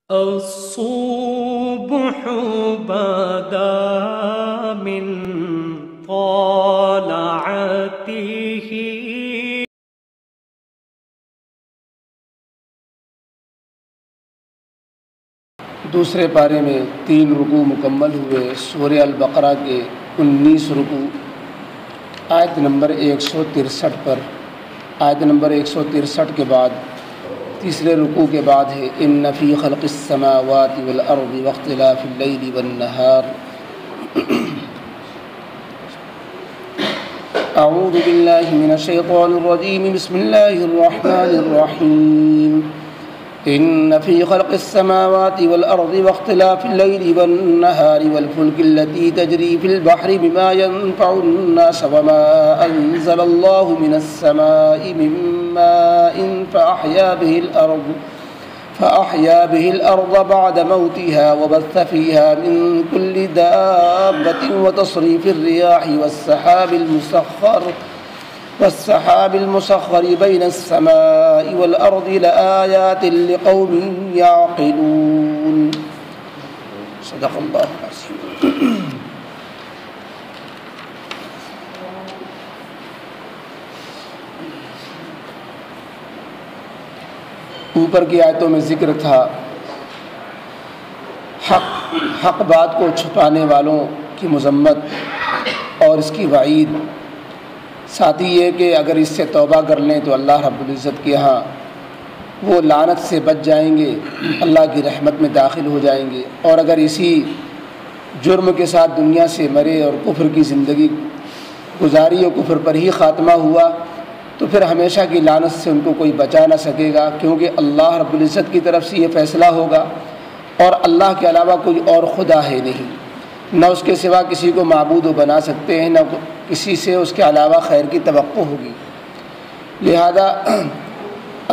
الصبح بدا من طلعته دوسرے پارے میں 3 رکوع مکمل ہوئے۔ سورہ البقرہ کے 19 رکوع آیت نمبر 163 پر، آیت نمبر 163 کے بعد تیسرے رکوع کے بعد ہے ان فی خلق السماوات والارض واختلاف اللیل والنہار۔ اعوذ باللہ من الشیطان الرجیم، بسم اللہ الرحمن الرحیم۔ ان فی خلق السماوات والارض واختلاف اللیل والنہار والفلک التی تجری فی البحر بما ينفع الناس وما انزل اللہ من السماء من ماء فأحیا به الارض بعد موتها وبث فيها من كل دابة وتصريف الرياح والسحاب المسخر بين السماء والأرض لآيات لقوم يعقلون۔ صدق اللہ العظیم۔ اوپر کی آیتوں میں ذکر تھا حق بات کو چھپانے والوں کی مذمت اور اس کی وعید، ساتھ ہی یہ کہ اگر اس سے توبہ کر لیں تو اللہ رب العزت کے ہاں وہ لعنت سے بچ جائیں گے، اللہ کی رحمت میں داخل ہو جائیں گے، اور اگر اسی جرم کے ساتھ دنیا سے مرے اور کفر کی زندگی گزاری اور کفر پر ہی خاتمہ ہوا تو پھر ہمیشہ کی لعنت سے ان کو کوئی بچا نہ سکے گا، کیونکہ اللہ رب العزت کی طرف سے یہ فیصلہ ہوگا اور اللہ کے علاوہ کوئی اور خدا ہے نہیں، نہ اس کے سوا کسی کو معبود و بنا سکتے ہیں، نہ کسی سے اس کے علاوہ خیر کی توقع ہوگی۔ لہذا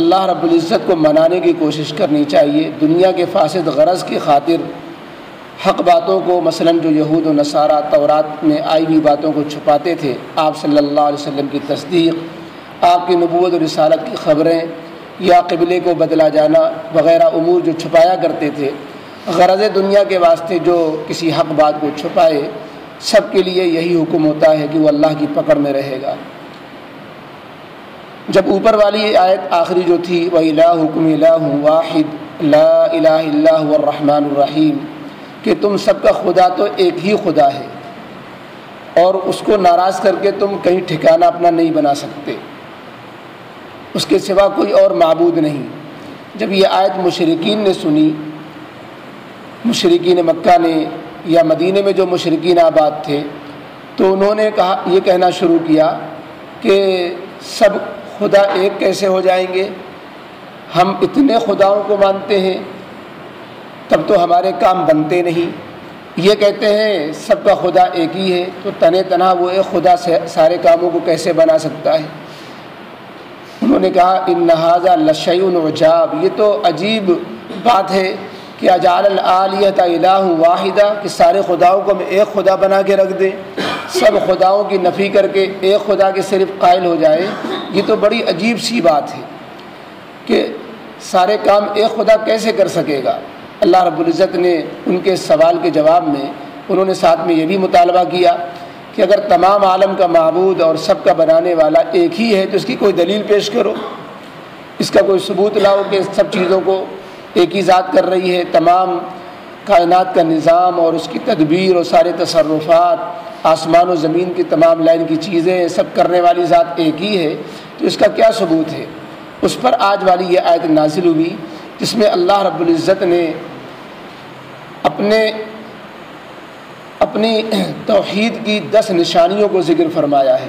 اللہ رب العزت کو منانے کی کوشش کرنی چاہیے، دنیا کے فاسد غرض کی خاطر حق باتوں کو، مثلا جو یہود و نصارہ تورات میں آئی ہوئی باتوں کو چھپاتے تھے، آپ صلی اللہ علیہ وسلم کی تصدیق، آپ کی نبوت و رسالت کی خبریں یا قبلے کو بدلا جانا وغیرہ امور جو چھپایا کرتے تھے، غرض دنیا کے واسطے جو کسی حق بات کو چھپائے، سب کے لیے یہی حکم ہوتا ہے کہ وہ اللہ کی پکڑ میں رہے گا۔ جب اوپر والی آیت آخری جو تھی وَإِلَٰهُكُمْ إِلَٰهٌ وَاحِدٌ لَا إِلَٰهَ إِلَّا هُوَ الرَّحْمَٰنُ الرَّحِيمُ، کہ تم سب کا خدا تو ایک ہی خدا ہے اور اس کو ناراض کر کے تم کہیں ٹھکانہ اپنا نہیں بنا سکتے، اس کے سوا کوئی اور معبود نہیں۔ جب یہ آیت مشرکین نے سنی، مشرکین مکہ نے یا مدینے میں جو مشرکین آباد تھے، تو انہوں نے یہ کہنا شروع کیا کہ سب خدا ایک کیسے ہو جائیں گے، ہم اتنے خداؤں کو مانتے ہیں تب تو ہمارے کام بنتے نہیں، یہ کہتے ہیں سب کا خدا ایک ہی ہے تو تنہا تنہا وہ ایک خدا سے سارے کاموں کو کیسے بنا سکتا ہے۔ انہوں نے کہا ان ھذا لشیء عجاب، یہ تو عجیب بات ہے کہ اجعل الآلہۃ الہ واحدہ، کہ سارے خداؤں کو ہم ایک خدا بنا کے رکھ دیں، سب خداؤں کی نفی کر کے ایک خدا کے صرف قائل ہو جائیں، یہ تو بڑی عجیب سی بات ہے کہ سارے کام ایک خدا کیسے کر سکے گا۔ اللہ رب العزت نے ان کے سوال کے جواب میں انہوں نے ساتھ میں یہ بھی مطالبہ کیا کہ اگر تمام عالم کا معبود اور سب کا بنانے والا ایک ہی ہے تو اس کی کوئی دلیل پیش کرو، اس کا کوئی ثبوت لاؤ کہ سب چیزوں کو ایک ہی ذات کر رہی ہے، تمام کائنات کا نظام اور اس کی تدبیر اور سارے تصرفات، آسمان و زمین کی تمام لائن کی چیزیں سب کرنے والی ذات ایک ہی ہے، تو اس کا کیا ثبوت ہے؟ اس پر آج والی یہ آیت نازل ہوئی جس میں اللہ رب العزت نے اپنی توحید کی 10 نشانیوں کو ذکر فرمایا ہے،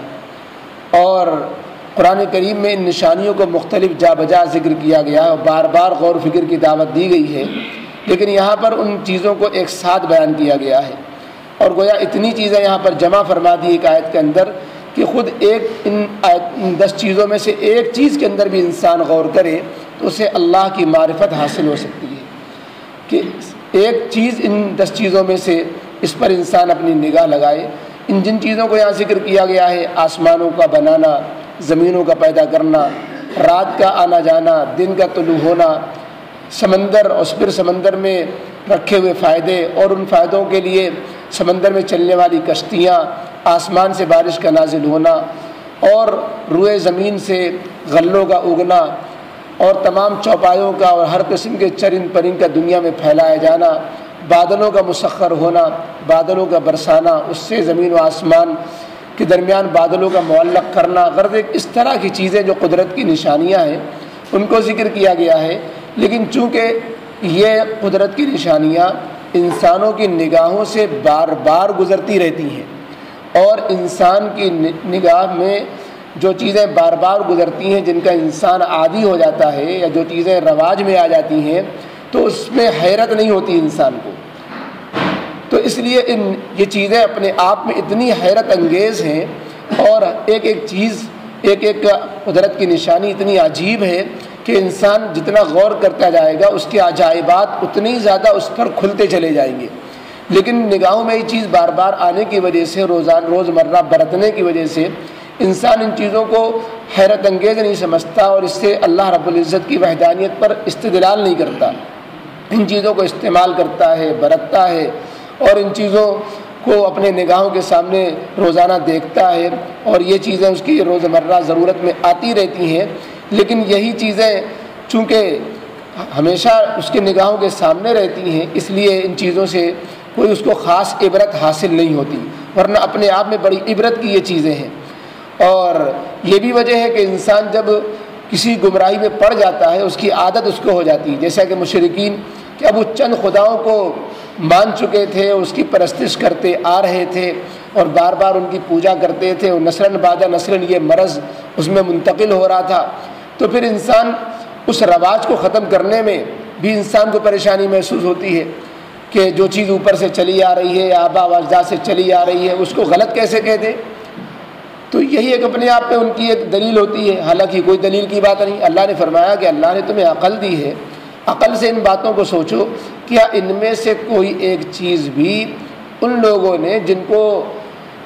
اور قرآن کریم میں ان نشانیوں کو مختلف جا بجا ذکر کیا گیا ہے اور بار بار غور و فکر کی دعوت دی گئی ہے، لیکن یہاں پر ان چیزوں کو ایک ساتھ بیان کیا گیا ہے، اور گویا اتنی چیزیں یہاں پر جمع فرما دی ایک آیت کے اندر کہ خود ان 10 چیزوں میں سے ایک چیز کے اندر بھی انسان غور کرے تو اسے اللہ کی معرفت حاصل ہو سکتی ہے، کہ ایک چیز ان 10 چیزوں میں سے اس پر انسان اپنی نگاہ لگائے۔ ان جن چیزوں کو یہاں ذکر کیا گیا ہے، آسمانوں کا بنانا، زمینوں کا پیدا کرنا، رات کا آنا جانا، دن کا طلوع ہونا، سمندر اور پھر سمندر میں رکھے ہوئے فائدے اور ان فائدوں کے لیے سمندر میں چلنے والی کشتیاں، آسمان سے بارش کا نازل ہونا اور روئے زمین سے غلوں کا اگنا اور تمام چوپایوں کا اور ہر قسم کے چرند پرند کا دنیا میں پھیلایا جانا، بادلوں کا مسخر ہونا، بادلوں کا برسانا، اس سے زمین و آسمان کے درمیان بادلوں کا معلق کرنا، غرض اس طرح کی چیزیں جو قدرت کی نشانیاں ہیں ان کو ذکر کیا گیا ہے۔ لیکن چونکہ یہ قدرت کی نشانیاں انسانوں کی نگاہوں سے بار بار گزرتی رہتی ہیں اور انسان کی نگاہ میں جو چیزیں بار بار گزرتی ہیں، جن کا انسان عادی ہو جاتا ہے یا جو چیزیں رواج میں آ جاتی ہیں، تو اس میں حیرت نہیں ہوتی انسان کو۔ تو اس لیے یہ چیزیں اپنے آپ میں اتنی حیرت انگیز ہیں اور ایک ایک چیز، ایک ایک قدرت کی نشانی اتنی عجیب ہے کہ انسان جتنا غور کرتا جائے گا اس کے عجائبات اتنی زیادہ اس پر کھلتے چلے جائیں گے۔ لیکن نگاہوں میں یہ چیز بار بار آنے کی وجہ سے، روزمرہ برتنے کی وجہ سے انسان ان چیزوں کو حیرت انگیز نہیں سمجھتا اور اس سے اللہ رب العزت کی وحدانیت پر استدلال نہیں کرتا۔ ان چیزوں کو استعمال کرتا ہے، برتتا ہے اور ان چیزوں کو اپنے نگاہوں کے سامنے روزانہ دیکھتا ہے اور یہ چیزیں اس کی روزمرہ ضرورت میں آتی رہتی ہیں۔ لیکن یہی چیزیں چونکہ ہمیشہ اس کے نگاہوں کے سامنے رہتی ہیں، اس لیے ان چیزوں سے کوئی اس کو خاص عبرت حاصل نہیں ہوتی، ورنہ اپنے آپ میں بڑی عبرت کی یہ چیزیں ہیں۔ اور یہ بھی وجہ ہے کہ انسان جب کسی گمراہی میں پڑ جاتا ہے اس کی عادت اس کو ہو جاتی ہے، جیسا کہ مشرکین کہ اب وہ چند خداؤں کو مان چکے تھے، اس کی پرستش کرتے آ رہے تھے اور بار بار ان کی پوجا کرتے تھے اور نسلاً بعد نسلاً یہ مرض اس میں منتقل ہو رہا تھا۔ تو پھر انسان اس رواج کو ختم کرنے میں بھی انسان کو پریشانی محسوس ہوتی ہے کہ جو چیز اوپر سے چلی آ رہی ہے یا آبا و اجداد سے چلی آ رہی ہے اس کو غلط کیسے کہہ دیں۔ تو یہی ایک اپنے آپ میں ان کی ایک دلیل ہوتی ہے، حالانکہ کوئی دلیل کی بات نہیں۔ اللہ نے فرمایا کہ اللہ نے تمہیں عقل دی ہے، عقل سے ان باتوں کو سوچو، کیا ان میں سے کوئی ایک چیز بھی ان لوگوں نے جن کو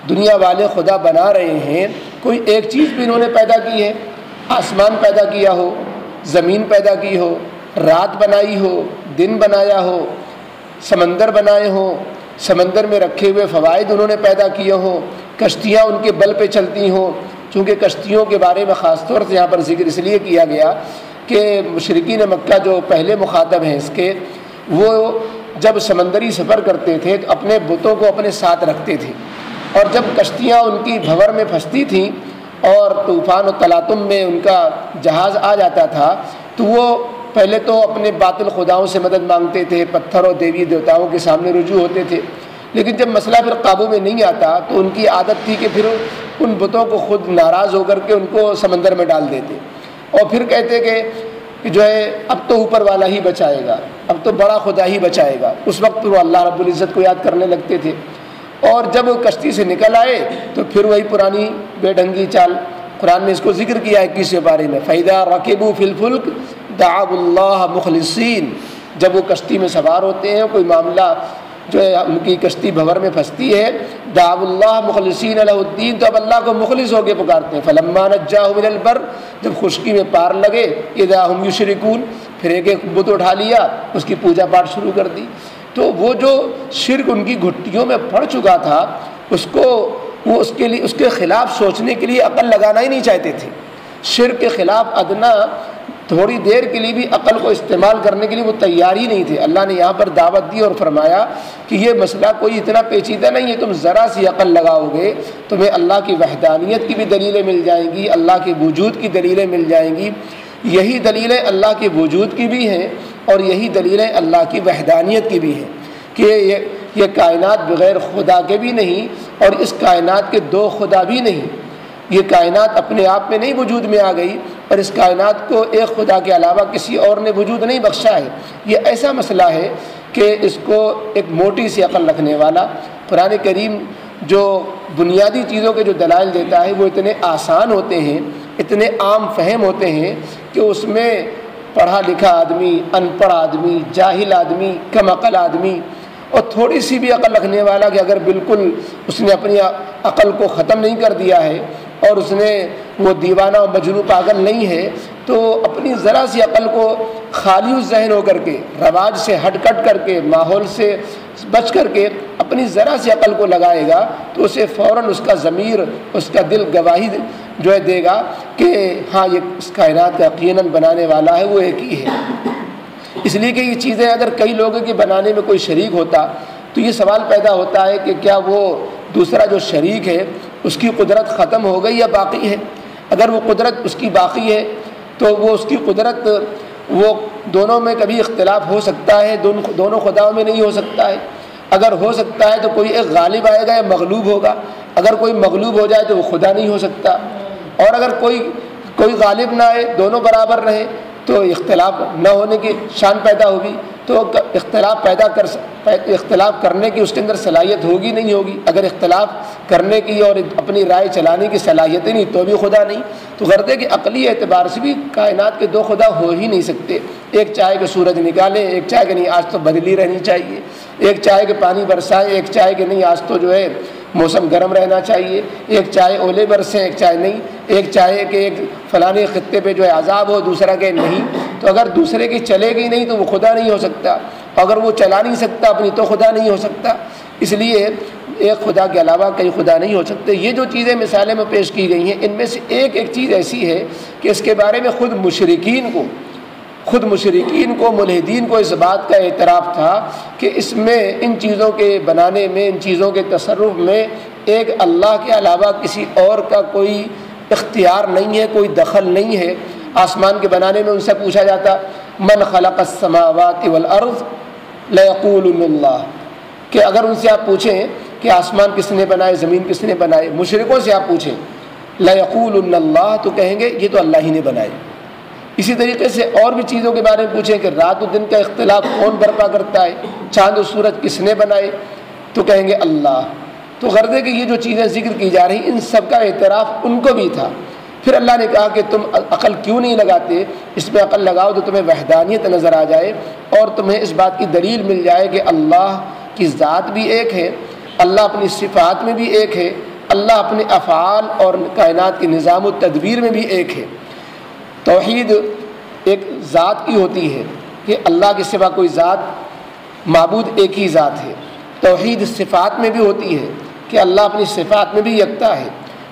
دنیا والے خدا بنا رہے ہیں، کوئی ایک چیز بھی انہوں نے پیدا کی ہے؟ آسمان پیدا کیا ہو، زمین پیدا کی ہو، رات بنائی ہو، دن بنایا ہو، سمندر بنائے ہوں، سمندر میں رکھے ہوئے فوائد انہوں نے پیدا کیے ہوں، کشتیاں ان کے بل پہ چلتی ہوں۔ چونکہ کشتیوں کے بارے میں خاص طور سے یہاں پر ذکر اس لیے کیا گیا کہ مشرکین مکہ جو پہلے مخاطب ہیں اس کے، وہ جب سمندری سفر کرتے تھے تو اپنے بتوں کو اپنے ساتھ رکھتے تھے، اور جب کشتیاں ان کی بھنور میں پھنستی تھیں اور طوفان و تلاطم میں ان کا جہاز آ جاتا تھا تو وہ پہلے تو اپنے باطل خداؤں سے مدد مانگتے تھے، پتھر اور دیوی دیوتاؤں کے سامنے رجوع ہوتے تھے۔ لیکن جب مسئلہ پھر قابو میں نہیں آتا تو ان کی عادت تھی کہ پھر ان بتوں کو خود ناراض ہو کر کے ان کو سمندر میں ڈال دیتے اور پھر کہتے کہ جو ہے اب تو اوپر والا ہی بچائے گا، اب تو بڑا خدا ہی بچائے گا۔ اس وقت وہ اللہ رب العزت کو یاد کرنے لگتے تھے، اور جب کشتی سے نکل آئے تو پھر وہی پرانی بے ڈھنگی چال۔ قرآن نے اس کو ذکر کیا 21ویں پارے میں، فَإِذَا رَكِبُوا فِي الْفُلْكِ دَعَوُا اللَّهَ مُخْلِصِينَ۔ جب وہ کشتی میں سوار ہوتے ہیں، کوئی معاملہ جو ہے ان کی کشتی بھنور میں پھنستی ہے، دعوا اللہ مخلصین لہ الدین، تو اب اللہ کو مخلص ہو کے پکارتے ہیں۔ فلما نجاہم الی البر، جب خشکی میں پار لگے، اذا ہم یشرکون، پھر ایک ایک بت اٹھا لیا، اس کی پوجا پاٹ شروع کر دی۔ تو وہ جو شرک ان کی گھٹیوں میں پڑ چکا تھا، اس کو وہ اس کے خلاف سوچنے کے لیے عقل لگانا ہی نہیں چاہتے تھے۔ شرک کے خلاف ادنا تھوڑی دیر کے لیے بھی عقل کو استعمال کرنے کے لیے وہ تیار ہی نہیں تھے۔ اللہ نے یہاں پر دعوت دی اور فرمایا کہ یہ مسئلہ کوئی اتنا پیچیدہ نہیں ہے، تم ذرا سی عقل لگاؤ گے تمہیں اللہ کی وحدانیت کی بھی دلیلیں مل جائیں گی، اللہ کے وجود کی دلیلیں مل جائیں گی۔ یہی دلیلیں اللہ کے وجود کی بھی ہیں اور یہی دلیلیں اللہ کی وحدانیت کی بھی ہیں کہ یہ کائنات بغیر خدا کے بھی نہیں اور اس کائنات کے دو خدا بھی نہیں۔ یہ کائنات اپنے آپ میں نہیں وجود میں آ گئی اور اس کائنات کو ایک خدا کے علاوہ کسی اور نے وجود نہیں بخشا ہے۔ یہ ایسا مسئلہ ہے کہ اس کو ایک موٹی سی عقل رکھنے والا قرآن کریم جو بنیادی چیزوں کے جو دلائل دیتا ہے وہ اتنے آسان ہوتے ہیں، اتنے عام فہم ہوتے ہیں کہ اس میں پڑھا لکھا آدمی، ان پڑھ آدمی، جاہل آدمی، کم عقل آدمی اور تھوڑی سی بھی عقل رکھنے والا کہ اگر بالکل اس نے اپنی عقل کو ختم نہیں کر دیا ہے اور اس نے وہ دیوانہ و مجنون پاگل نہیں ہے تو اپنی ذرا سی عقل کو خالی الذہن ہو کر کے، رواج سے ہٹ کٹ کر کے، ماحول سے بچ کر کے اپنی ذرا سی عقل کو لگائے گا تو اسے فوراً اس کا ضمیر، اس کا دل گواہی جو ہے دے گا کہ ہاں یہ اس کائنات کا یقیناً بنانے والا ہے وہ ایک ہی ہے۔ اس لیے کہ یہ چیزیں اگر کئی لوگوں کے بنانے میں کوئی شریک ہوتا تو یہ سوال پیدا ہوتا ہے کہ کیا وہ دوسرا جو شریک ہے اس کی قدرت ختم ہو گئی یا باقی ہے؟ اگر وہ قدرت اس کی باقی ہے تو وہ اس کی قدرت، وہ دونوں میں کبھی اختلاف ہو سکتا ہے، دونوں خداؤں میں نہیں ہو سکتا ہے۔ اگر ہو سکتا ہے تو کوئی ایک غالب آئے گا یا مغلوب ہوگا، اگر کوئی مغلوب ہو جائے تو وہ خدا نہیں ہو سکتا، اور اگر کوئی غالب نہ آئے، دونوں برابر رہے تو اختلاف نہ ہونے کی شان پیدا ہوگی، تو اختلاف کرنے کی اس کے اندر صلاحیت ہوگی نہیں ہوگی؟ اگر اختلاف کرنے کی اور اپنی رائے چلانے کی صلاحیت ہی نہیں تو بھی خدا نہیں۔ تو غرض ہے کہ عقلی اعتبار سے بھی کائنات کے دو خدا ہو ہی نہیں سکتے۔ ایک چاہے کہ سورج نکالے، ایک چاہے کہ نہیں آج تو بدلی رہنی چاہیے، ایک چاہے کہ پانی برسائے، ایک چاہے کہ نہیں آج تو جو ہے موسم گرم رہنا چاہیے، ایک چاہے اولے برسیں، ایک چاہے نہیں، ایک چاہے کہ ایک فلانے خطے پہ جو ہے عذاب ہو، دوسرا کہ نہیں۔ تو اگر دوسرے کی چلے گی نہیں تو وہ خدا نہیں ہو سکتا، اگر وہ چلا نہیں سکتا اپنی تو خدا نہیں ہو سکتا۔ اس لیے ایک خدا کے علاوہ کئی خدا نہیں ہو سکتے۔ یہ جو چیزیں مثالیں میں پیش کی گئی ہیں ان میں سے ایک چیز ایسی ہے کہ اس کے بارے میں خود مشرکین کو ملحدین کو اس بات کا اعتراف تھا کہ اس میں ان چیزوں کے بنانے میں، ان چیزوں کے تصرف میں ایک اللہ کے علاوہ کسی اور کا کوئی اختیار نہیں ہے، کوئی دخل نہیں ہے۔ آسمان کے بنانے میں ان سے پوچھا جاتا من خلق السماوات والارض لیقولن اللہ، کہ اگر ان سے آپ پوچھیں کہ آسمان کس نے بنائے، زمین کس نے بنائے، مشرکوں سے آپ پوچھیں لیقولن اللہ، تو کہیں گے یہ تو اللہ ہی نے بنائے۔ اسی طریقے سے اور بھی چیزوں کے بارے میں پوچھیں کہ رات و دن کا اختلاف کون برپا کرتا ہے، چاند و سورج کس نے بنائے، تو کہیں گے اللہ۔ تو غرض ہے کہ یہ جو چیزیں ذکر کی جا رہی ان سب کا اعتراف ان کو بھی تھا۔ پھر اللہ نے کہا کہ تم عقل کیوں نہیں لگاتے، اس میں عقل لگاؤ تو تمہیں وحدانیت نظر آ جائے اور تمہیں اس بات کی دلیل مل جائے کہ اللہ کی ذات بھی ایک ہے، اللہ اپنی صفات میں بھی ایک ہے، اللہ اپنے افعال اور کائنات کے نظام و تدبیر میں بھی ایک ہے۔ توحید ایک ذات کی ہوتی ہے کہ اللہ کے سوا کوئی ذات، معبود ایک ہی ذات ہے۔ توحید صفات میں بھی ہوتی ہے کہ اللہ اپنی صفات میں بھی یکتا ہے۔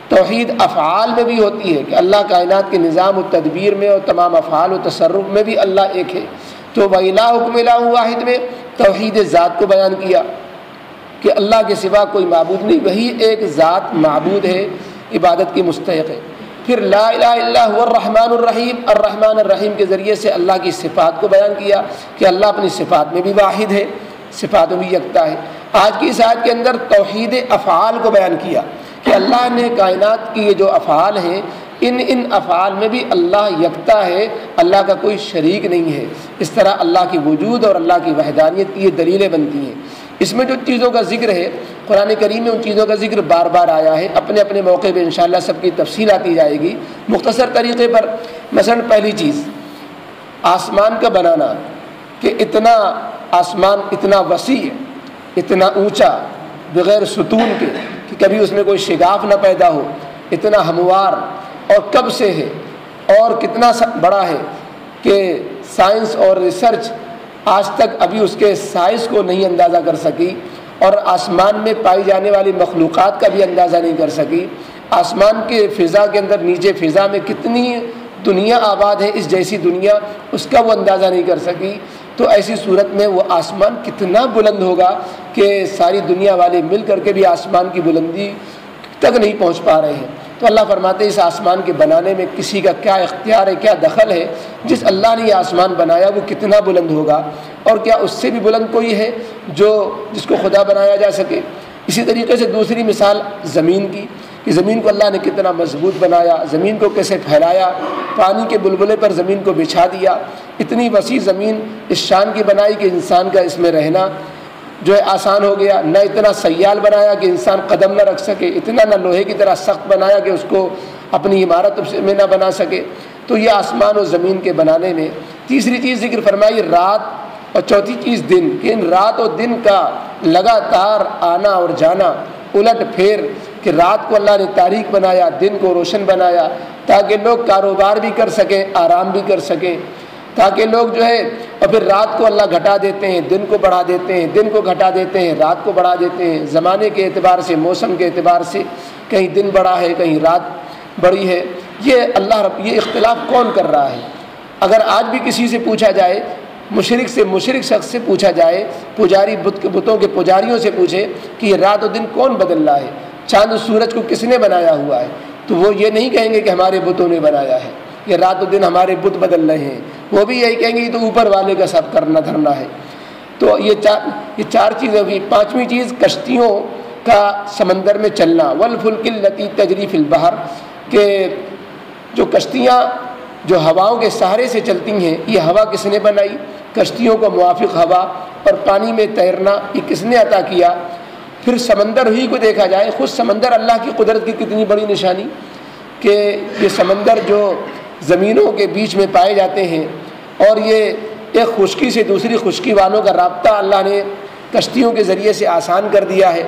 توحید افعال میں بھی ہوتی ہے کہ اللہ کائنات کے نظام و تدبیر میں اور تمام افعال و تصرف میں بھی اللہ ایک ہے۔ تو وَإِلَٰهُكُمْ إِلَٰهٌ وَاحِدٌ میں توحید ذات کو بیان کیا کہ اللہ کے سوا کوئی معبود نہیں، وہی ایک ذات معبود ہے، عبادت کی مستحق ہے۔ پھر لا الہ الا هو الرحمن الرحیم، الرحمن الرحیم کے ذریعے سے اللہ کی صفات کو بیان کیا کہ اللہ اپنی صفات میں بھی واحد ہے، صفات میں بھی یکتا ہے۔ آج کی اس آیت کے اندر توحید افعال کو بیان کیا کہ اللہ نے کائنات کی یہ جو افعال ہیں ان افعال میں بھی اللہ یکتا ہے، اللہ کا کوئی شریک نہیں ہے۔ اس طرح اللہ کی وجود اور اللہ کی وحدانیت کی یہ دلیلیں بنتی ہیں۔ اس میں جو چیزوں کا ذکر ہے قرآن کریم میں ان چیزوں کا ذکر بار بار آیا ہے، اپنے اپنے موقع پہ انشاءاللہ سب کی تفصیل آتی جائے گی مختصر طریقے پر۔ مثلا پہلی چیز آسمان کا بنانا، کہ اتنا آسمان اتنا وسیع، اتنا اونچا، بغیر ستون کے کہ کبھی اس میں کوئی شگاف نہ پیدا ہو، اتنا ہموار اور کب سے ہے اور کتنا بڑا ہے کہ سائنس اور ریسرچ آج تک ابھی اس کے سائز کو نہیں اندازہ کر سکی، اور آسمان میں پائی جانے والی مخلوقات کا بھی اندازہ نہیں کر سکی۔ آسمان کے فضا کے اندر نیچے فضا میں کتنی دنیا آباد ہے، اس جیسی دنیا، اس کا وہ اندازہ نہیں کر سکی۔ تو ایسی صورت میں وہ آسمان کتنا بلند ہوگا کہ ساری دنیا والے مل کر کے بھی آسمان کی بلندی تک نہیں پہنچ پا رہے ہیں۔ تو اللہ فرماتے ہیں اس آسمان کے بنانے میں کسی کا کیا اختیار ہے، کیا دخل ہے؟ جس اللہ نے یہ آسمان بنایا وہ کتنا بلند ہوگا، اور کیا اس سے بھی بلند کوئی ہے جس کو خدا بنایا جا سکے؟ اسی طریقے سے دوسری مثال زمین کی، کہ زمین کو اللہ نے کتنا مضبوط بنایا، زمین کو کیسے پھیلایا، پانی کے بلبلے پر زمین کو بچھا دیا۔ اتنی وسیع زمین اس شان کی بنائی کہ انسان کا اس میں رہنا جو ہے آسان ہو گیا، نہ اتنا سیال بنایا کہ انسان قدم نہ رکھ سکے، اتنا نہ لوہے کی طرح سخت بنایا کہ اس کو اپنی عمارت میں نہ بنا سکے۔ تو یہ آسمان و زمین کے بنانے میں تیسری چیز ذکر فرمائی رات، اور چوتھی چیز دن، کہ ان رات و دن کا لگاتار آنا اور جانا، الٹ پھیر، کہ رات کو اللہ نے تاریک بنایا، دن کو روشن بنایا تاکہ لوگ کاروبار بھی کر سکیں، آرام بھی کر سکیں۔ تاکہ لوگ جو ہے اور پھر رات کو اللہ گھٹا دیتے ہیں، دن کو بڑھا دیتے ہیں، دن کو گھٹا دیتے ہیں، رات کو بڑھا دیتے ہیں، زمانے کے اعتبار سے، موسم کے اعتبار سے کہیں دن بڑا ہے کہیں رات بڑی ہے۔ یہ اختلاف کون کر رہا ہے؟ اگر آج بھی کسی سے پوچھا جائے، مشرک شخص سے پوچھا جائے، پجاری بتوں کے پجاریوں سے پوچھے کہ یہ رات و دن کون بدل رہا ہے، چاند و سورج کو کس نے بنایا ہوا ہے، تو وہ یہ نہیں کہیں گے کہ ہمارے بتوں نے بنایا ہے، یہ رات و دن ہمارے بت بدل رہے ہیں، وہ بھی یہی کہیں گے یہ تو اوپر والے کا سب کرنا دھرنا ہے۔ تو یہ چار چیزیں ہوئی۔ پانچویں چیز کشتیوں کا سمندر میں چلنا، والفلک التی تجری فی البحر، کہ جو کشتیاں جو ہواؤں کے سہارے سے چلتی ہیں، یہ ہوا کس نے بنائی؟ کشتیوں کو موافق ہوا اور پانی میں تیرنا یہ کس نے عطا کیا؟ پھر سمندر ہی کو دیکھا جائے، خود سمندر اللہ کی قدرت کی کتنی بڑی نشانی کہ یہ سمندر جو زمینوں کے بیچ میں پائے جاتے ہیں، اور یہ ایک خشکی سے دوسری خشکی والوں کا رابطہ اللہ نے کشتیوں کے ذریعے سے آسان کر دیا ہے،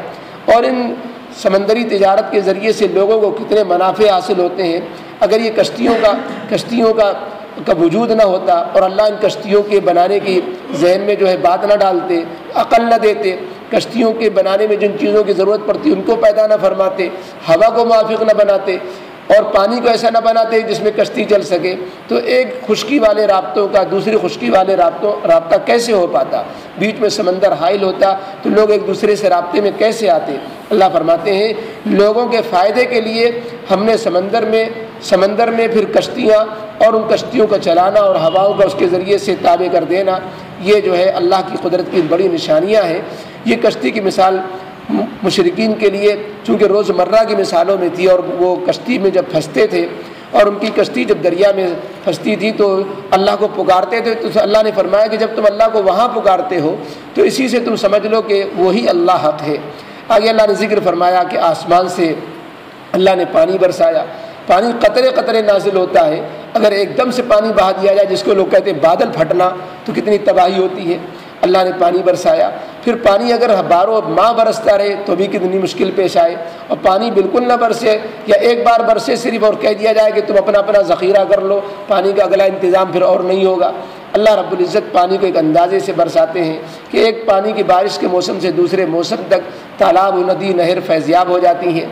اور ان سمندری تجارت کے ذریعے سے لوگوں کو کتنے منافع حاصل ہوتے ہیں۔ اگر یہ کشتیوں کا وجود نہ ہوتا اور اللہ ان کشتیوں کے بنانے کی ذہن میں جو ہے بات نہ ڈالتے، عقل نہ دیتے، کشتیوں کے بنانے میں جن چیزوں کی ضرورت پڑتی ان کو پیدا نہ فرماتے، ہوا کو موافق نہ بناتے اور پانی کو ایسا نہ بناتے جس میں کشتی چل سکے، تو ایک خشکی والے رابطوں کا دوسری خشکی والے رابطہ کیسے ہو پاتا؟ بیچ میں سمندر حائل ہوتا تو لوگ ایک دوسرے سے رابطے میں کیسے آتے؟ اللہ فرماتے ہیں لوگوں کے فائدے کے لیے ہم نے سمندر میں پھر کشتیاں اور ان کشتیوں کا چلانا اور ہواؤں کا اس کے ذریعے سے تابع کر دینا، یہ جو ہے اللہ کی قدرت کی بڑی نشانیاں ہیں۔ یہ کشتی کی مثال مشرکین کے لیے چونکہ روزمرہ کی مثالوں میں تھی، اور وہ کشتی میں جب پھنستے تھے اور ان کی کشتی جب دریا میں پھنستی تھی تو اللہ کو پکارتے تھے، تو اللہ نے فرمایا کہ جب تم اللہ کو وہاں پکارتے ہو تو اسی سے تم سمجھ لو کہ وہی اللہ حق ہے۔ آگے اللہ نے ذکر فرمایا کہ آسمان سے اللہ نے پانی برسایا، پانی قطرے قطرے نازل ہوتا ہے، اگر ایک دم سے پانی بہا دیا جائے جس کو لوگ کہتے ہیں بادل پھٹنا، تو کتنی تباہی ہوتی ہے۔ اللہ نے پانی برسایا، پھر پانی اگر باروں ماہ برستا رہے تو بھی کتنی مشکل پیش آئے، اور پانی بالکل نہ برسے یا ایک بار برسے صرف اور کہہ دیا جائے کہ تم اپنا ذخیرہ کر لو، پانی کا اگلا انتظام پھر اور نہیں ہوگا۔ اللہ رب العزت پانی کو ایک اندازے سے برساتے ہیں کہ ایک پانی کی بارش کے موسم سے دوسرے موسم تک تالاب و ندی نہر فیضیاب ہو جاتی ہیں،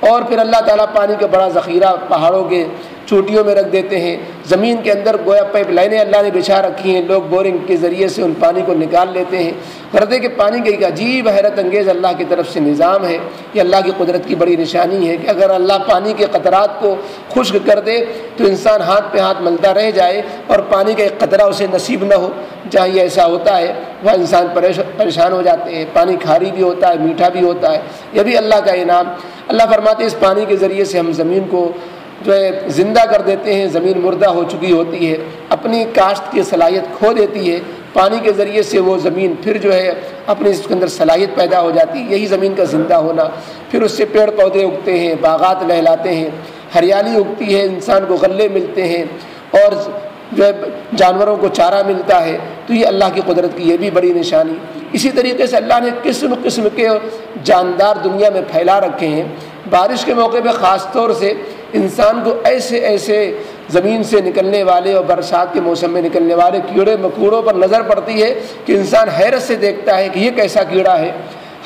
اور پھر اللہ تعالیٰ پانی کا بڑا ذخیرہ پہاڑوں کے چوٹیوں میں رکھ دیتے ہیں، زمین کے اندر گویا پائپ لائنیں اللہ نے بچھا رکھی ہیں، لوگ بورنگ کے ذریعے سے ان پانی کو نکال لیتے ہیں۔ غرض کہ پانی کا ایک عجیب حیرت انگیز اللہ کی طرف سے نظام ہے، یہ اللہ کی قدرت کی بڑی نشانی ہے کہ اگر اللہ پانی کے قطرات کو خشک کر دے تو انسان ہاتھ پہ ہاتھ ملتا رہ جائے اور پانی کا ایک قطرہ اسے نصیب نہ ہو۔ جہاں یہ ایسا ہوتا ہے وہاں انسان پریشان ہو جاتے ہیں، پانی کھاری بھی ہوتا ہے، میٹھا بھی ہوتا ہے، یہ بھی اللہ کا انعام۔ اللہ فرماتے ہیں اس پانی کے ذریعے سے ہم زمین کو جو ہے زندہ کر دیتے ہیں، زمین مردہ ہو چکی ہوتی ہے، اپنی کاشت کی صلاحیت کھو دیتی ہے، پانی کے ذریعے سے وہ زمین پھر جو ہے اپنے اس کے اندر صلاحیت پیدا ہو جاتی ہے، یہی زمین کا زندہ ہونا۔ پھر اس سے پیڑ پودے اگتے ہیں، باغات لہلاتے ہیں، ہریالی اگتی ہے، انسان کو غلے ملتے ہیں اور جو ہے جانوروں کو چارہ ملتا ہے، تو یہ اللہ کی قدرت کی یہ بھی بڑی نشانی۔ اسی طریقے سے اللہ نے قسم قسم کے جاندار دنیا میں پھیلا رکھے ہیں۔ بارش کے موقع پہ خاص طور سے انسان کو ایسے زمین سے نکلنے والے اور برسات کے موسم میں نکلنے والے کیڑے مکوڑوں پر نظر پڑتی ہے کہ انسان حیرت سے دیکھتا ہے کہ یہ کیسا کیڑا ہے۔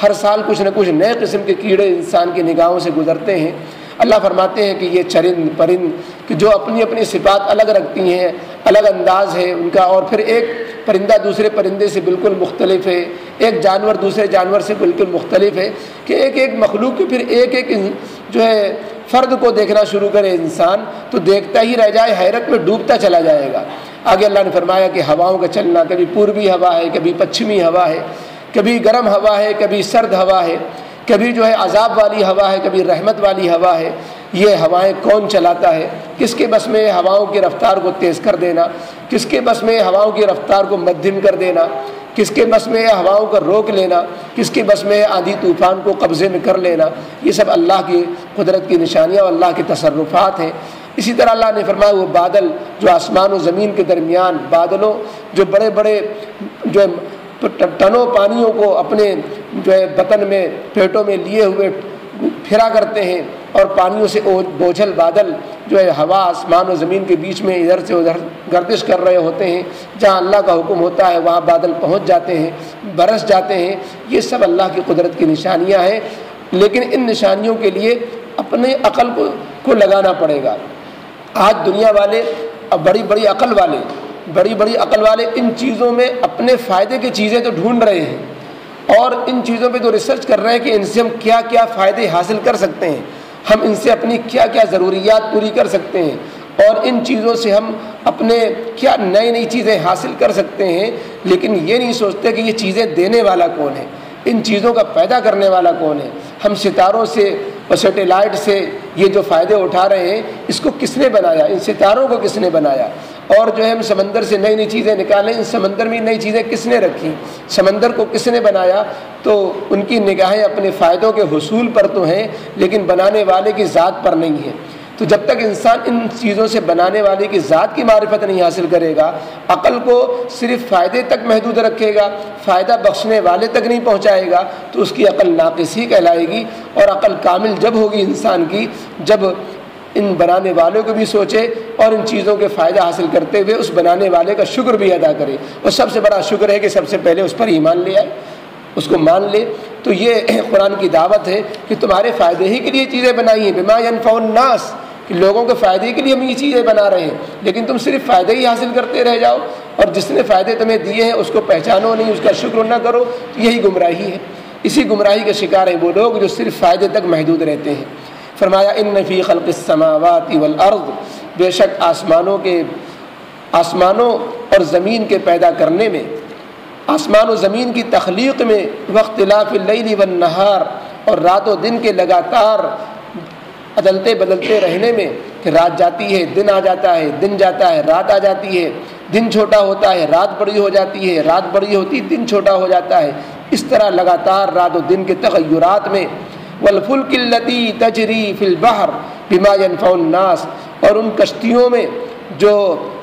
ہر سال کچھ نہ کچھ نئے قسم کے کیڑے انسان کی نگاہوں سے گزرتے ہیں۔ اللہ فرماتے ہیں کہ یہ چرند پرند کہ جو اپنی اپنی صفات الگ رکھتی ہیں، الگ انداز ہے ان کا، اور پھر ایک پرندہ دوسرے پرندے سے بالکل مختلف ہے، ایک جانور دوسرے جانور سے بالکل مختلف ہے، کہ ایک مخلوق کی پھر ایک جو ہے فرد کو دیکھنا شروع کرے انسان تو دیکھتا ہی رہ جائے، حیرت میں ڈوبتا چلا جائے گا۔ آگے اللہ نے فرمایا کہ ہواؤں کا چلنا، کبھی پوربی ہوا ہے، کبھی پچھمی ہوا ہے، کبھی گرم ہوا ہے، کبھی سرد ہوا ہے، کبھی جو ہے عذاب والی ہوا ہے، کبھی رحمت والی ہوا ہے۔ یہ ہوائیں کون چلاتا ہے؟ کس کے بس میں ہواؤں کی رفتار کو تیز کر دینا، کس کے بس میں ہواؤں کی رفتار کو مدھم کر دینا، کس کے بس میں ہواؤں کا روک لینا، کس کے بس میں آندھی طوفان کو قبضے میں کر لینا، یہ سب اللہ کی قدرت کی نشانیاں اور اللہ کے تصرفات ہیں۔ اسی طرح اللہ نے فرمایا وہ بادل جو آسمان و زمین کے درمیان، بادلوں جو بڑے بڑے جو ٹنوں پانیوں کو اپنے جو ہے بطن میں پیٹوں میں لیے ہوئے پھرا کرتے ہیں، اور پانیوں سے بوجھل بادل جو ہے ہوا آسمان و زمین کے بیچ میں ادھر سے ادھر گردش کر رہے ہوتے ہیں، جہاں اللہ کا حکم ہوتا ہے وہاں بادل پہنچ جاتے ہیں، برس جاتے ہیں، یہ سب اللہ کی قدرت کی نشانیاں ہیں۔ لیکن ان نشانیوں کے لیے اپنے عقل کو لگانا پڑے گا۔ آج دنیا والے بڑی بڑی عقل والے ان چیزوں میں اپنے فائدے کی چیزیں تو ڈھونڈ رہے ہیں، اور ان چیزوں پہ تو ریسرچ کر رہے ہیں کہ ان سے ہم کیا کیا فائدے حاصل کر سکتے ہیں، ہم ان سے اپنی کیا کیا ضروریات پوری کر سکتے ہیں، اور ان چیزوں سے ہم اپنے کیا نئی چیزیں حاصل کر سکتے ہیں۔ لیکن یہ نہیں سوچتے کہ یہ چیزیں دینے والا کون ہے، ان چیزوں کا پیدا کرنے والا کون ہے۔ ہم ستاروں سے اور سیٹلائٹ سے یہ جو فائدے اٹھا رہے ہیں، اس کو کس نے بنایا، ان ستاروں کو کس نے بنایا، اور جو ہے ہم سمندر سے نئی چیزیں نکالیں، ان سمندر میں نئی چیزیں کس نے رکھی، سمندر کو کس نے بنایا۔ تو ان کی نگاہیں اپنے فائدوں کے حصول پر تو ہیں، لیکن بنانے والے کی ذات پر نہیں ہے۔ تو جب تک انسان ان چیزوں سے بنانے والے کی ذات کی معرفت نہیں حاصل کرے گا، عقل کو صرف فائدے تک محدود رکھے گا، فائدہ بخشنے والے تک نہیں پہنچائے گا، تو اس کی عقل ناقص ہی کہلائے گی۔ اور عقل کامل جب ہوگی انسان کی، جب ان بنانے والوں کو بھی سوچے اور ان چیزوں کے فائدہ حاصل کرتے ہوئے اس بنانے والے کا شکر بھی ادا کرے۔ اور سب سے بڑا شکر ہے کہ سب سے پہلے اس پر ایمان لے آئے، اس کو مان لے۔ تو یہ قرآن کی دعوت ہے کہ تمہارے فائدے ہی کے لیے چیزیں بنائی ہیں، بما ينفع الناس، کہ لوگوں کے فائدے کے لیے ہم یہ چیزیں بنا رہے ہیں، لیکن تم صرف فائدے ہی حاصل کرتے رہ جاؤ، اور جس نے فائدے تمہیں دیے ہیں اس کو پہچانو نہیں، اس کا شکر نہ کرو، تو یہی گمراہی ہے۔ اسی گمراہی کا شکار ہیں وہ لوگ جو صرف فائدے تک محدود رہتے ہیں۔ فرمایا ان فی خلق السماوات والارض، بے شک آسمانوں اور زمین کے پیدا کرنے میں، آسمان و زمین کی تخلیق میں، واختلاف اللیل والنہار، اور رات و دن کے لگاتار عدلتے بدلتے رہنے میں، کہ رات جاتی ہے دن آ جاتا ہے، دن جاتا ہے رات آ جاتی ہے، دن چھوٹا ہوتا ہے رات بڑی ہو جاتی ہے، رات بڑی ہوتی دن چھوٹا ہو جاتا ہے، اس طرح لگاتار رات و دن کے تغیرات میں، والفلک التی تجری فی البحر بما ينفع الناس، اور ان کشتیوں میں جو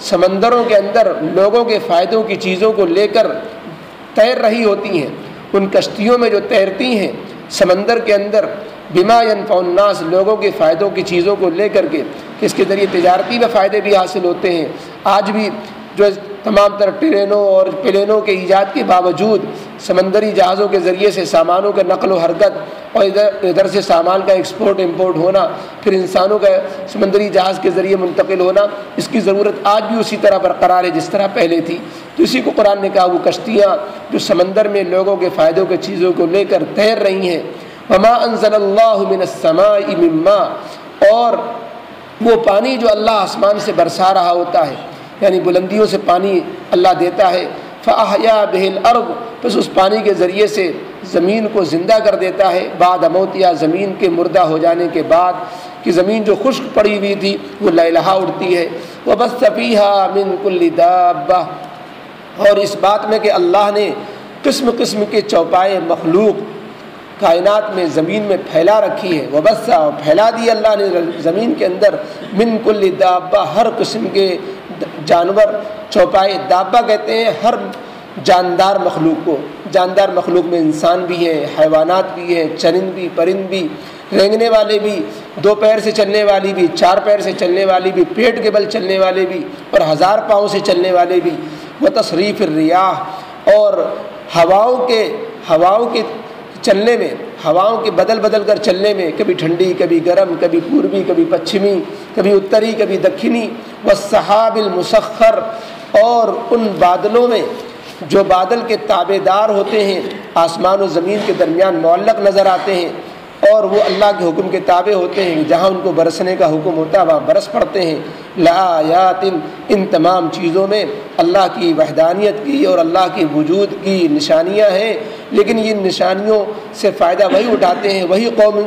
سمندروں کے اندر لوگوں کے فائدوں کی چیزوں کو لے کر تیر رہی ہوتی ہیں، ان کشتیوں میں جو تیرتی ہیں سمندر کے اندر، بما ينفع الناس، لوگوں کے فائدوں کی چیزوں کو لے کر کے، کہ اس کے ذریعے تجارتی میں فائدے بھی حاصل ہوتے ہیں۔ آج بھی جو تمام تر ٹرینوں اور پلینوں کے ایجاد کے باوجود سمندری جہازوں کے ذریعے سے سامانوں کا نقل و حرکت، اور ادھر سے سامان کا ایکسپورٹ امپورٹ ہونا، پھر انسانوں کا سمندری جہاز کے ذریعے منتقل ہونا، اس کی ضرورت آج بھی اسی طرح برقرار ہے جس طرح پہلے تھی۔ تو اسی کو قرآن نے کہا، وہ کشتیاں جو سمندر میں لوگوں کے فائدوں کے چیزوں کو لے کر تیر رہی ہیں۔ وما انزل اللہ من السماء من ماء، اور وہ پانی جو اللہ آسمان سے برسا رہا ہوتا ہے، یعنی بلندیوں سے پانی اللہ دیتا ہے، فاحیا بہ الارض، پس اس پانی کے ذریعے سے زمین کو زندہ کر دیتا ہے، بعد موتیا، زمین کے مردہ ہو جانے کے بعد، کہ زمین جو خشک پڑی ہوئی تھی وہ لہلہا اٹھتی ہے۔ وبث فیہا من کل دابہ، اور اس بات میں کہ اللہ نے قسم قسم کے چوپائے مخلوق کائنات میں زمین میں پھیلا رکھی ہے، وبثا، اور پھیلا دی اللہ نے زمین کے اندر، من کل دابہ، ہر قسم کے جانور، چوپائے، دابہ کہتے ہیں ہر جاندار مخلوق کو۔ جاندار مخلوق میں انسان بھی ہیں، حیوانات بھی ہیں، چرند بھی، پرند بھی، رینگنے والے بھی، دو پیر سے چلنے والی بھی، چار پیر سے چلنے والی بھی، پیٹ کے بل چلنے والے بھی، اور 1000 پاؤں سے چلنے والے بھی۔ وتصریف الریاح، اور ہواؤں کے چلنے میں، ہواؤں کے بدل بدل کر چلنے میں، کبھی ٹھنڈی، کبھی گرم، کبھی پوربی، کبھی پچھمی، کبھی اتری، کبھی دکھنی۔ والسحاب المسخر، اور ان بادلوں میں جو بادل کے تابع دار ہوتے ہیں، آسمان و زمین کے درمیان معلق نظر آتے ہیں، اور وہ اللہ کے حکم کے تابع ہوتے ہیں، جہاں ان کو برسنے کا حکم ہوتا ہے وہاں برس پڑتے ہیں۔ لآیات، ان تمام چیزوں میں اللہ کی وحدانیت کی اور اللہ کے وجود کی نشانیاں ہیں، لیکن ان نشانیوں سے فائدہ وہی اٹھاتے ہیں، وہی قوم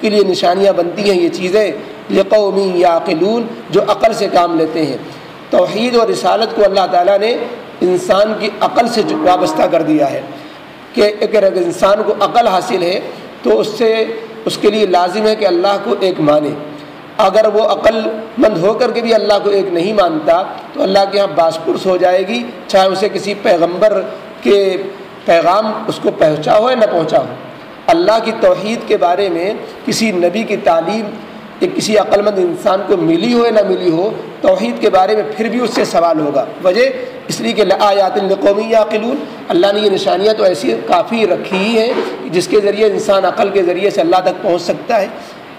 کے لیے نشانیاں بنتی ہیں یہ چیزیں، لقوم یعقلون، جو عقل سے کام لیتے ہیں۔ توحید اور رسالت کو اللہ تعالیٰ نے انسان کی عقل سے وابستہ کر دیا ہے، کہ اگر انسان کو عقل حاصل ہے تو اس کے لیے لازم ہے کہ اللہ کو ایک مانے۔ اگر وہ عقل مند ہو کر کے بھی اللہ کو ایک نہیں مانتا تو اللہ کے ہاں باس پرس ہو جائے گی، چاہے اسے کسی پیغمبر کے پیغام اس کو پہنچا ہو یا نہ پہنچا ہو۔ اللہ کی توحید کے بارے میں کسی نبی کی تعلیم ایک کسی عقلمند انسان کو ملی ہو یا نہ ملی ہو، توحید کے بارے میں پھر بھی اس سے سوال ہوگا۔ وجہ اس لیے کہ لآیات لقوم یعقلون، اللہ نے یہ نشانیاں تو ایسی کافی رکھی ہی ہیں جس کے ذریعے انسان عقل کے ذریعے سے اللہ تک پہنچ سکتا ہے۔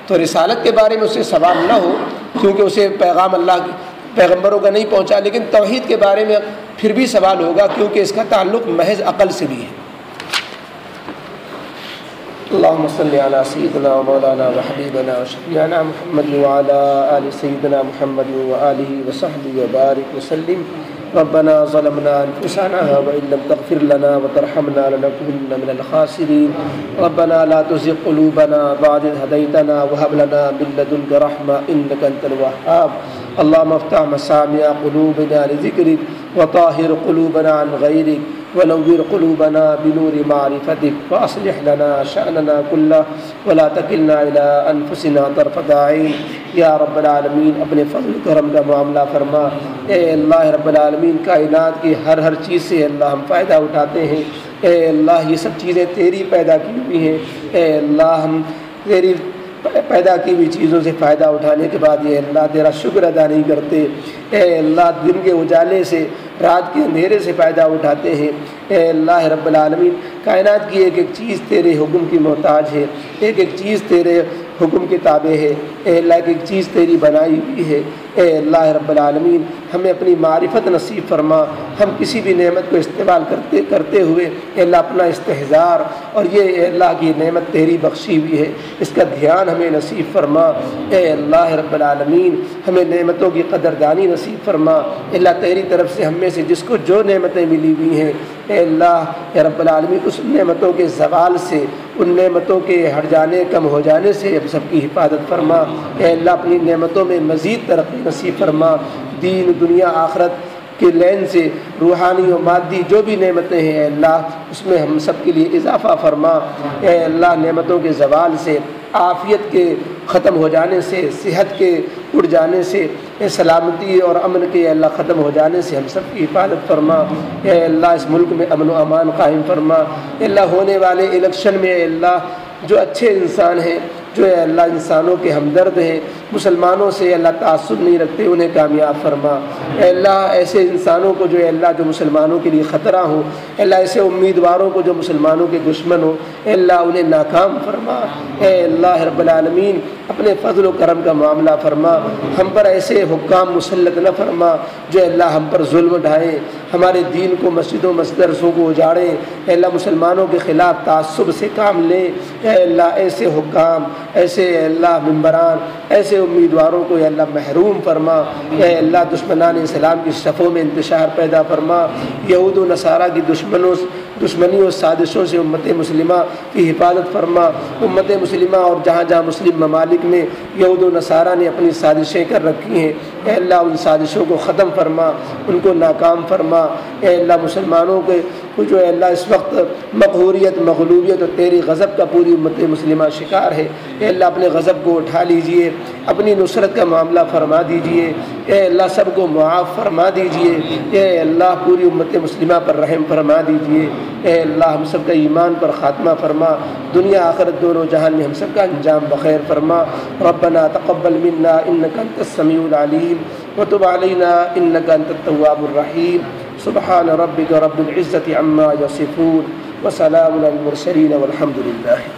تو رسالت کے بارے میں اس سے سوال نہ ہو کیونکہ اسے پیغام اللہ پیغمبروں کا نہیں پہنچا، لیکن توحید کے بارے میں پھر بھی سوال ہوگا کیونکہ اس کا تعلق محض عقل سے بھی ہے۔ اللهم صل على سيدنا ومولانا وحبيبنا وشفيعنا محمد وعلى آل سيدنا محمد وآله وصحبه وبارك وسلم۔ ربنا ظلمنا أنفسنا وإن لم تغفر لنا وترحمنا لنكونن من الخاسرين۔ ربنا لا تزغ قلوبنا بعد إذ هديتنا وهب لنا من لدنك رحمة إنك أنت الوهاب۔ اللهم افتح مسامع قلوبنا لذكرك وطهر قلوبنا عن غيرك ونور قلوبنا بنور معرفتك وأصلح لنا شأننا كله ولا تكلنا إلى أنفسنا طرفة عين۔ یا رب العالمین اپنے فضل کرم کا معاملہ فرما۔ اے اللہ رب العالمین، کائنات کی ہر چیز سے اللہ ہم فائدہ اٹھاتے ہیں۔ اے اللہ یہ سب چیزیں تیری پیدا کی ہوئی ہیں۔ اے اللہ ہم تیری پیدا کی ہوئی چیزوں سے فائدہ اٹھانے کے بعد یہ اللہ تیرا شکر ادا نہیں کرتے۔ اے اللہ دن کے اجالے سے، رات کے اندھیرے سے فائدہ اٹھاتے ہیں۔ اے اللہ رب العالمین، کائنات کی ایک ایک چیز تیرے حکم کی محتاج ہے، ایک ایک چیز تیرے حکم کے تابع ہے۔ اے اللہ ایک ایک چیز تیری بنائی ہوئی ہے۔ اے اللہ رب العالمین، ہمیں اپنی معرفت نصیب فرما۔ ہم کسی بھی نعمت کو استعمال کرتے ہوئے اے اللہ اپنا استحضار اور یہ اے اللہ کی نعمت تیری بخشی ہوئی ہے اس کا دھیان ہمیں نصیب فرما۔ اے اللہ رب العالمین، ہمیں نعمتوں کی قدردانی نصیب فرما۔ اے اللہ تیری طرف سے ہم میں سے جس کو جو نعمتیں ملی ہوئی ہیں، اے اللہ اے رب العالمین، اس نعمتوں کے زوال سے، ان نعمتوں کے ہٹ جانے، کم ہو جانے سے ہم سب کی حفاظت فرما۔ اے اللہ اپنی نعمتوں میں مزید ترقی نصیب فرما۔ دین دنیا آخرت کے لین سے روحانی و مادی جو بھی نعمتیں ہیں اے اللہ اس میں ہم سب کے لیے اضافہ فرما۔ اے اللہ نعمتوں کے زوال سے، عافیت کے ختم ہو جانے سے، صحت کے اڑ جانے سے، سلامتی اور امن کے اے اللہ ختم ہو جانے سے ہم سب کی حفاظت فرما۔ اے اللہ اس ملک میں امن و امان قائم فرما۔ اے اللہ ہونے والے الیکشن میں اے اللہ جو اچھے انسان ہیں، جو اے اللہ انسانوں کے ہمدرد ہیں، مسلمانوں سے اللہ تعصب نہیں رکھتے، انہیں کامیاب فرما۔ اے اللہ ایسے انسانوں کو جو اے اللہ جو مسلمانوں کے لیے خطرہ ہوں، اے اللہ ایسے امیدواروں کو جو مسلمانوں کے دشمن ہوں، اے اللہ انہیں ناکام فرما۔ اے اللہ رب العالمین اپنے فضل و کرم کا معاملہ فرما۔ ہم پر ایسے حکام مسلط نہ فرما جو اے اللہ ہم پر ظلم ڈھائیں، ہمارے دین کو مسجدوں مدرسوں کو اجاڑیں، اے اللہ مسلمانوں کے خلاف تعصب سے کام لیں۔ اے اللہ ایسے حکام، ایسے اے اللہ ممبران، ایسے امیدواروں کو اے اللہ محروم فرما۔ اے اللہ دشمنان اسلام کی صفوں میں انتشار پیدا فرما۔ یہود و نصارہ کی دشمنی و سازشوں سے امت مسلمہ کی حفاظت فرما۔ امت مسلمہ اور جہاں جہاں مسلم ممالک میں یہود و نصارہ نے اپنی سازشیں کر رکھی ہیں، اے اللہ ان سازشوں کو ختم فرما، ان کو ناکام فرما۔ اے اللہ مسلمانوں کے جو اے اللہ اس وقت مقہوریت، مغلوبیت اور تیری غضب کا پوری امت مسلمہ شکار ہے، اے اللہ اپنے غضب کو اٹھا لیجئے، اپنی نصرت کا معاملہ فرما دیجئے۔ اے اللہ سب کو معاف فرما دیجئے۔ اے اللہ پوری امت مسلمہ پر رحم فرما دیجئے۔ اے اللہ ہم سب کا ایمان پر خاتمہ فرما، دنیا آخرت دونوں جہان میں ہم سب کا انجام بخیر فرما۔ ربنا تقبل منا انك انت السميع العليم وتب علينا انك انت التواب الرحيم۔ سبحان ربك رب العزة عما يصفون وسلام على المرسلين والحمد لله۔